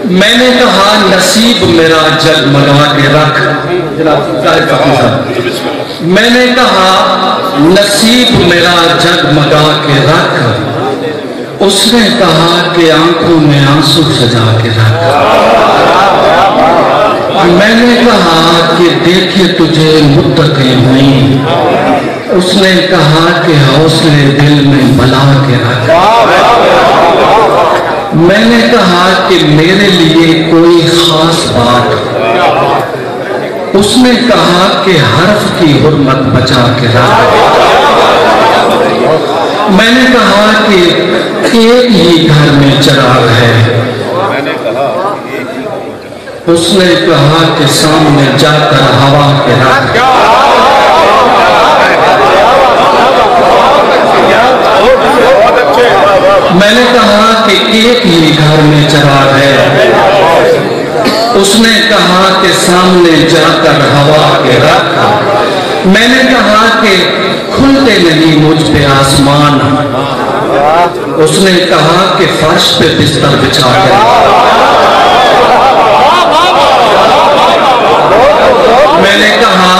मैंने कहा नसीब मेरा जगमगा के रख। मैंने कहा नसीब मेरा जगमगा के रख। उसने कहा कि आंखों में आंसू सजा के रख। मैंने कहा कि देखे तुझे मुद्दतें हुई। उसने कहा कि हौसले दिल में बला के रख। मैंने कहा कि मेरे लिए कोई खास बात। उसने कहा कि हर्फ की हुर्मत बचा के रख। मैंने कहा कि एक ही घर में चिराग है। उसने कहा कि सामने जाकर हवा के रख। मैंने कहा कि एक ही घर में चिराग है। उसने कहा कि सामने जाकर हवा के रख। मैंने कहा कि खुलते नहीं मुझ पे आसमान। उसने कहा कि फर्श पे बिस्तर बिछा कर। मैंने कहा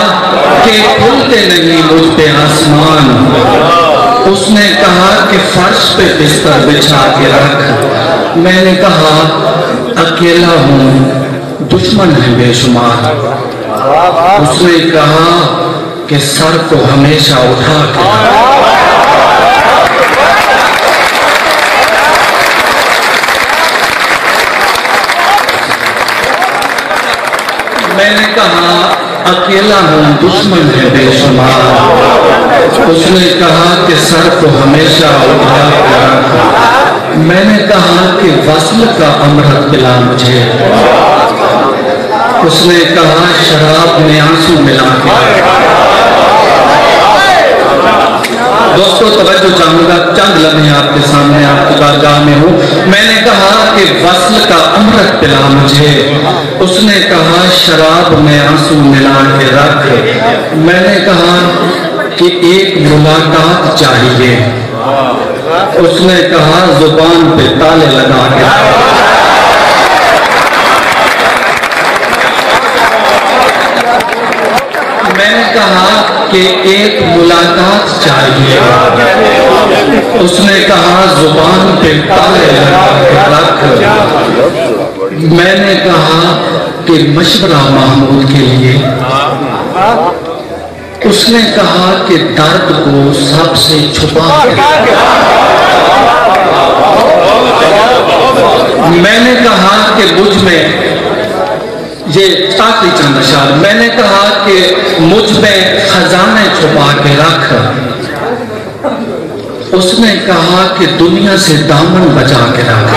कि खुलते नहीं मुझ पे आसमान। उसने कहा कि फर्श पे बिस्तर बिछा के रख। मैंने कहा अकेला हूं, दुश्मन है बेशुमार। उसने कहा कि सर को हमेशा उठा के रख। मैंने कहा अकेला हूं, दुश्मन है बेशुमार। उसने कहा कि सर को हमेशा उठा के रख। मैंने कहा कि वस्ल का अमृत पिला मुझे। उसने कहा शराब में आंसू मिला के। दोस्तों तवज्जो चाहूंगा, चंद लम्हे आपके सामने आपकी बारगाह में हूं। मैंने कहा कि वस्ल का अमृत पिला मुझे। उसने कहा शराब में आंसू मिला के रख। मैंने कहा कि एक मुलाकात चाहिए। उसने कहा जुबान पे ताले लगा के। मैंने कहा कि एक मुलाकात चाहिए। उसने कहा जुबान पे ताले लगा के रख। मैंने कहा कि मशवरा महमूद के लिए। उसने कहा कि दर्द को सबसे छुपा के। मैंने कहा कि मुझ में ये आखिरी चंद अशार। मैंने कहा कि मुझ में खजाने छुपा के रख। उसने कहा कि दुनिया से दामन बचा के रख।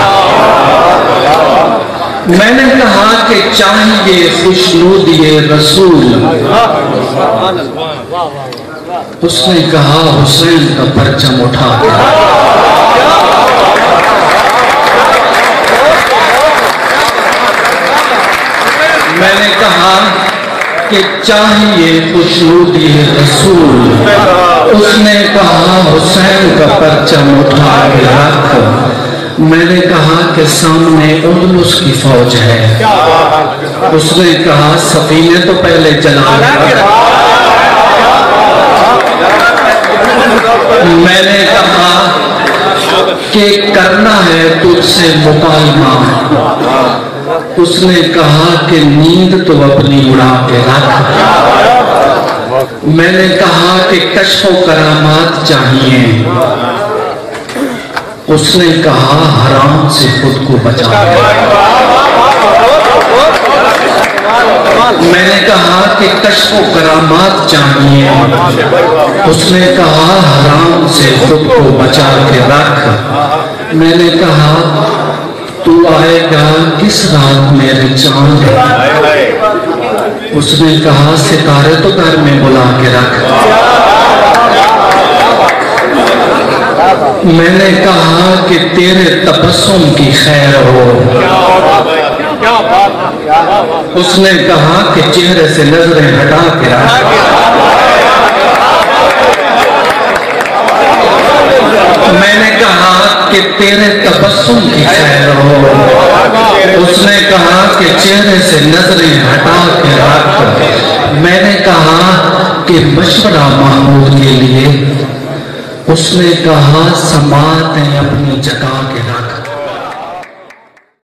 मैंने कहा कि चाहिए खुशनूदिए रसूल। उसने कहा हुसैन का परचम उठा के। मैंने कहा कि चाहिए खुशनूदिए रसूल। उसने कहा हुसैन का परचम उठा के रख। मैंने कहा कि सामने उंदुलुस की फौज है। उसने कहा सफीने तो पहले जला। मैंने कहा कि करना है तुझसे मुकालमा। उसने कहा कि नींद तो अपनी उड़ा के रख। मैंने कहा कि कश्फो करामात चाहिए। उसने कहा हराम से खुद को बचा। मैंने कहा कि कश्फो करामात चाहिए। उसने कहा हराम से खुद को बचा के रख। मैंने कहा तू आएगा किस रात मेरे चांद। उसने कहा सितारे तो घर में बुला के रख। मैंने कहा कि तेरे तबस्सुम की खैर हो। उसने कहा कि चेहरे से नजरें हटा के रख। मैंने कहा कि तेरे तबस्सुम की खैर हो। उसने चेहरे से नजरें हटा के रख। मैंने कहा कि मशवरा महमूद के लिए। उसने कहा समातें अपनी जगह के रख।